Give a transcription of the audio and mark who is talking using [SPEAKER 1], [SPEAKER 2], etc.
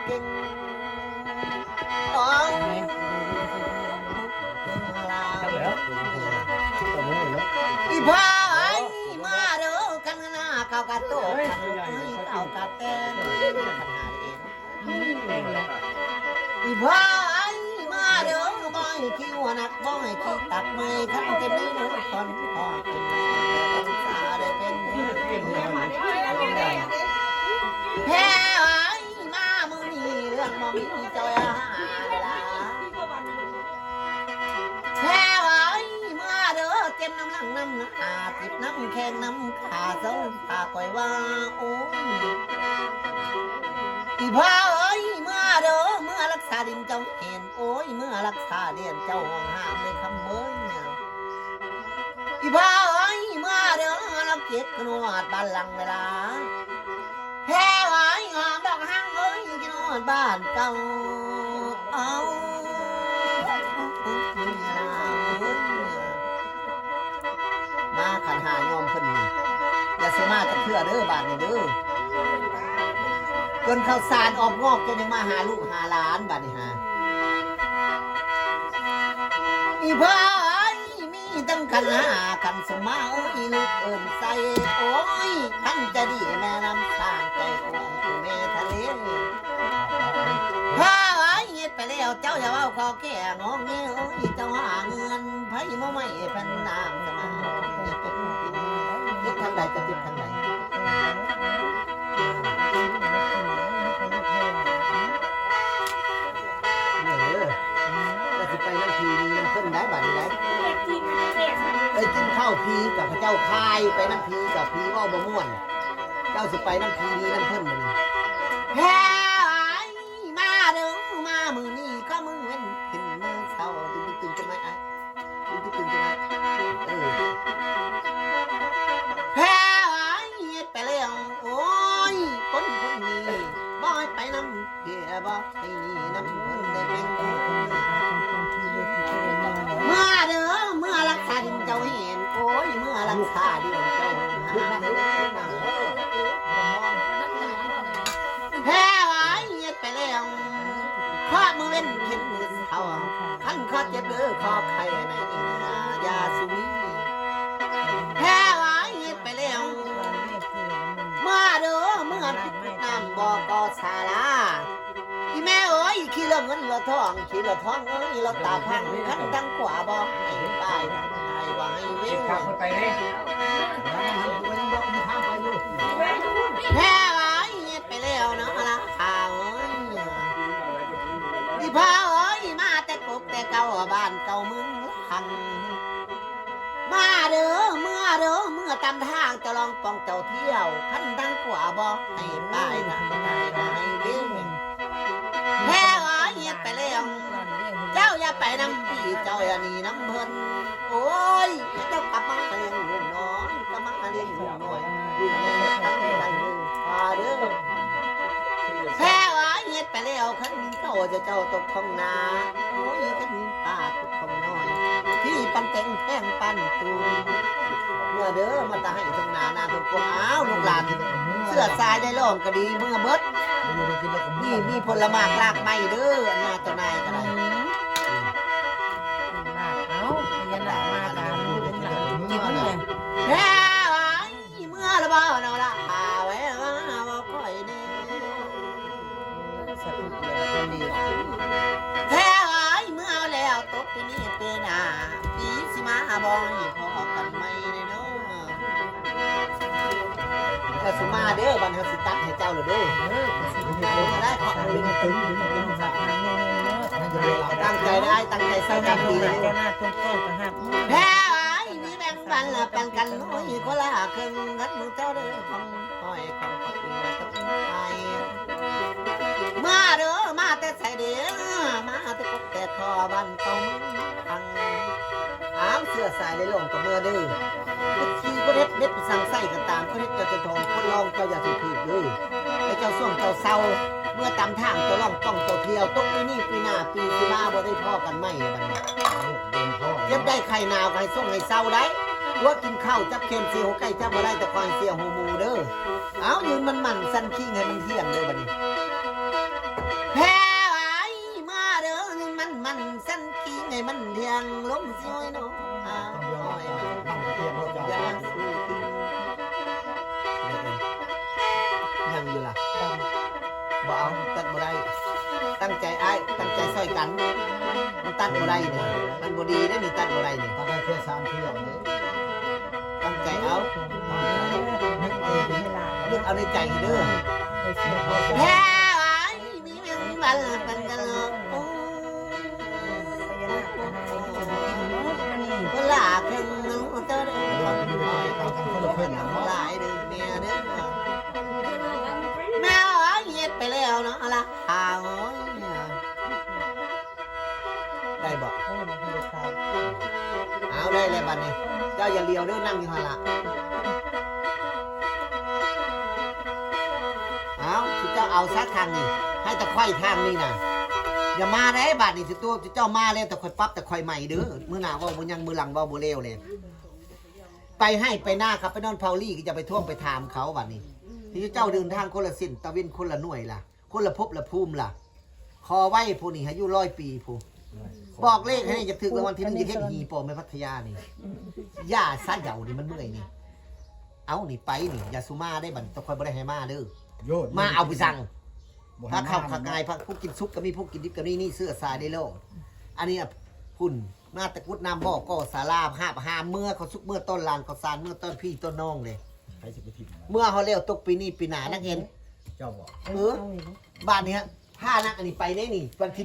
[SPEAKER 1] เก่งโอ้ยอีพ่อไอ้มาเด้อกันหน้าเก่ากะโตกันเก่ากะเต้นอีพ่อไอ้มาเด้อบ่อยคิวนักบ่อยคิดตักไม่คันเต็มในเนื้อคนพ่อเป็นต้องสาได้เป็นแพ้ไอ้มามือนี้เรื่องบ่มีเจ้าหาละแพ้ไอ้มาเด้อเต็มน้ำลังน้ำอาติดน้ำแข็งน้ำขาเจ้าตาก่อยว่าโอ้ยอีพ่อเอ้ยเมื่อเด้อเมื่อรักษาดินเจ้าเห็นโอ้ยเมื่อรักษาเดียนเจ้าห้องห้ามเลยคำเบิ้งอีพ่อเอ้ยเมื่อเด้อเราเก็บขนวดบ้านหลังเวลาแพ้ไว้หอมดอกห้างเอ้ยขนวดบ้านเก่าเอามาขันหายอมขึ้นอย่าสมาจะเพื่อเด้อบ้านนี่เด้อจนข้าวสารออกงอกจนยังมาหาลูกหาหลานบ้านนี่ฮะอีพ่อไอ้มีตั้งขันหาขันสมาเอ้ยลูกเอิญใส่โอ้ยขันจะดีแม่น้ำสร้างใจโอ้ยแม่ทะเลพ่อไอ้เฮ็ดไปแล้วเจ้าอย่าว่าขอแก่งองเงี้ยโอ้ยเจ้าหาเงินไผ่มาไม่พันน้ำจะมาติดทางใดจะติดทางไหนได้บัดนี้ได้ไปกินข้าวพีกับพระเจ้าคายไปน้ำพีกับพีว่าบ่ม่วนเจ้าสิไปน้ำพีนี้น้ำเพิ่นมันแพ้มาเด้อมามือนี่ก็มือเว้นขึ้นมือเศร้าตื่นจังไหมไอ้ตื่นจังไหมแพ้เฮ็ดไปแล้วโอ้ยคนนี้บ่ไปน้ำเพียบ่ไปนี่น้ำเพิ่นได้เป็นเมื่อเด้อเมื่อรักษาดินเจ้าเห็นโอ้ยเมื่อรักษาดินเจ้าแพ้ไว้เย็ดไปแล้วข้อมือเว้นเข็นมือเขาขันข้อเจ็บเด้อข้อไข่ในยาสุมีแพ้ไว้เย็ดไปแล้วเมื่อเด้อเมื่อติดน้ำบ่อกอสาลาอีแม่เอ้ยขี่เรือเงินเรือทองขี่เรือทองเอ้ยเราตาพังขันทั้งขวาบอกให้ไปให้ว่าให้เว้ยข้ามไปเลยแพ้ไว้เฮ็ดไปแล้วเนาะละข่าวเอ้ยอีพ่อเอ้ยมาแต่กบแต่เก่าบ้านเก่ามึงหังมาเด้อเมื่อตามทางจะลองปองเจ้าเที่ยวขันทั้งขวาบอกให้ไปทางใดว่าให้เว้ยแพ้ไว้เฮ็ดไปแล้วเจ้าอย่าไปน้ำพี่เจ้าอย่าหนีน้ำเพิ่นโอ้ยเจ้ากลับมาเลี้ยงลูกน้อยกลับมาเลี้ยงลูกน้อยลูกน้อยตั้งใจพาเด้อแพ้ไว้เฮ็ดไปแล้วขันเขาจะเจ้าตกท้องนาโอ้ยขันป้าตกท้องน้อยที่ปันเต็งแท่งปันตูเมื่อเด้อมาตาให้ท้องนานาทุกคนอ้าวลูกหลานเสื้อทรายได้ล่องก็ดีเมื่อเบิดนี่มีผลไม้ลากไม้เด้อนาเจ้านายก็ได้
[SPEAKER 2] เอาพญานาคมาตามเป็นหลังกินเลย
[SPEAKER 1] แพ้ไว้เมื่อละบ่เนาะละหาไว้ว่าบ่ค่อยนี่แพ้ไว้เมื่อแล้วตกที่นี่ปีหน้าปีสิมาบ่ให้พอกันใหม่เด้อก็สุมาเด้อบัดเฮาสิตัดให้เจ้าเลยเด้อได้ขอดึงตึงตั้งใจได้ตั้งใจสร้างกันดีเลยแพ้ไว้มีแบ่งปันละปันกันน้อยคนละครึ่งงัดมือเจ้าเด้อของห้อยของปฏิมาต้องไปมาเด้อมาแต่ใส่เด้อมาแต่กบแต่คอบันเต้ามึงทังอ้ามเสื้อสายได้ลงกับเมื่อเด้อที่ก็เด็ดสั่งใส่กันตามก็เด็ดเจ้าจะทองคนลองเจ้าอย่าถือผิดเด้อไอ้เจ้าส่วงเจ้าเศร้าเมื่อตามทางเจ้าล่องต้องเจ้าเที่ยวตกปีนี้ปีหน้าปีสิมาบ่ได้พ่อกันไม่บัดนี้เก็บได้ไข่นาวไข่ส่งให้เศร้าได้ว่ากินข้าวจับเค็มเสียวไก่จับบ่ได้แต่คอยเสียวหูมูเด้อเอายืนมันสั่นขี้ให้มันเที่ยงเด้อบัดนี้ บ่เอาตัดบ่ได้ตั้งใจอ้ายตั้งใจซอยกันมันตัดบ่ได้นี่มันบ่ดีเด้นี่ตัดบ่ได้นี่
[SPEAKER 3] ถ้าได้แค่3เที่ยวนี่
[SPEAKER 1] ตั้งใจเอา
[SPEAKER 3] นึกเอง
[SPEAKER 1] นึกเอาในใจเด้อ
[SPEAKER 2] ไปเสียพ่อ
[SPEAKER 1] แพ้ไว้มีเรื่องมันเป็นกันเลย
[SPEAKER 2] พญานาคหายนี่
[SPEAKER 1] เวลาเพิ่งรู้เจ้าเด้อ
[SPEAKER 3] เราไปอยู่ตามกันคนละเพื่อนนะ
[SPEAKER 1] หลายเด้อเมียเด้อแม่ไอ้เฮ็ดไปแล้วเนาะล่ะอ้าวได้บ่
[SPEAKER 2] โอ้ยมันคือใคร
[SPEAKER 1] เอาได้เลยบัดนี้เจ้าอย่าเลี้ยวเด้อนั่งอยู่หั่นล่ะเอาสิเจ้าเอาซะทางนี้ให้ตะไคร่ทางนี้น่ะอย่ามาได้บัดนี้สิตัวเจ้ามาแล้วแต่ค่อยปรับแต่ค่อยใหม่เด้อมื้อหน้าเว้าบ่ยังมื้อหลังเว้าบ่เลวเลยไปให้ไปหน้าครับไปนอนเผาลี่ก็จะไปท่วงไปถามเขาบัดนี้ที่เจ้าเดินทางคนละสิ้นตะวินคนละหน่วยล่ะคนละภพละภูมิล่ะคอไว้ผู้นี่อายุ100 ปีผู้บอกเลขให้จะถึงรางวัลที่1จะเฮ็ดหีโปในพัทยานี่ย่าซะเหยานี่มันเมื่อยนี่เอานี่ไปนี่อย่าสุมาได้บัดตะค่อยบ่ได้ให้มาเด้อ
[SPEAKER 3] โยด
[SPEAKER 1] มาเอาไปสั่ง
[SPEAKER 3] บ่
[SPEAKER 1] ถ้า
[SPEAKER 3] ให้
[SPEAKER 1] ข้าวขากายพระผู้กินซุปก็มีผู้กินดิบก็มีนี่เสื้อสายได้โลกอันนี้พุ่นมาตะกุดน้ำบ่อก็สาลาหาเมื่อเขาซุกเมื่อต้นลานเขาสารเมื่อต้นพี่ต้นน้องเลย
[SPEAKER 3] ใครสิไปทิ่มมัน
[SPEAKER 1] เมื่อเขาเลี้ยวตกปีนี้ปีหนานักเห็น
[SPEAKER 3] เจ้าบอก
[SPEAKER 1] บ้านเนี้ยผ้านักอันนี้ไปได้นี่วันที่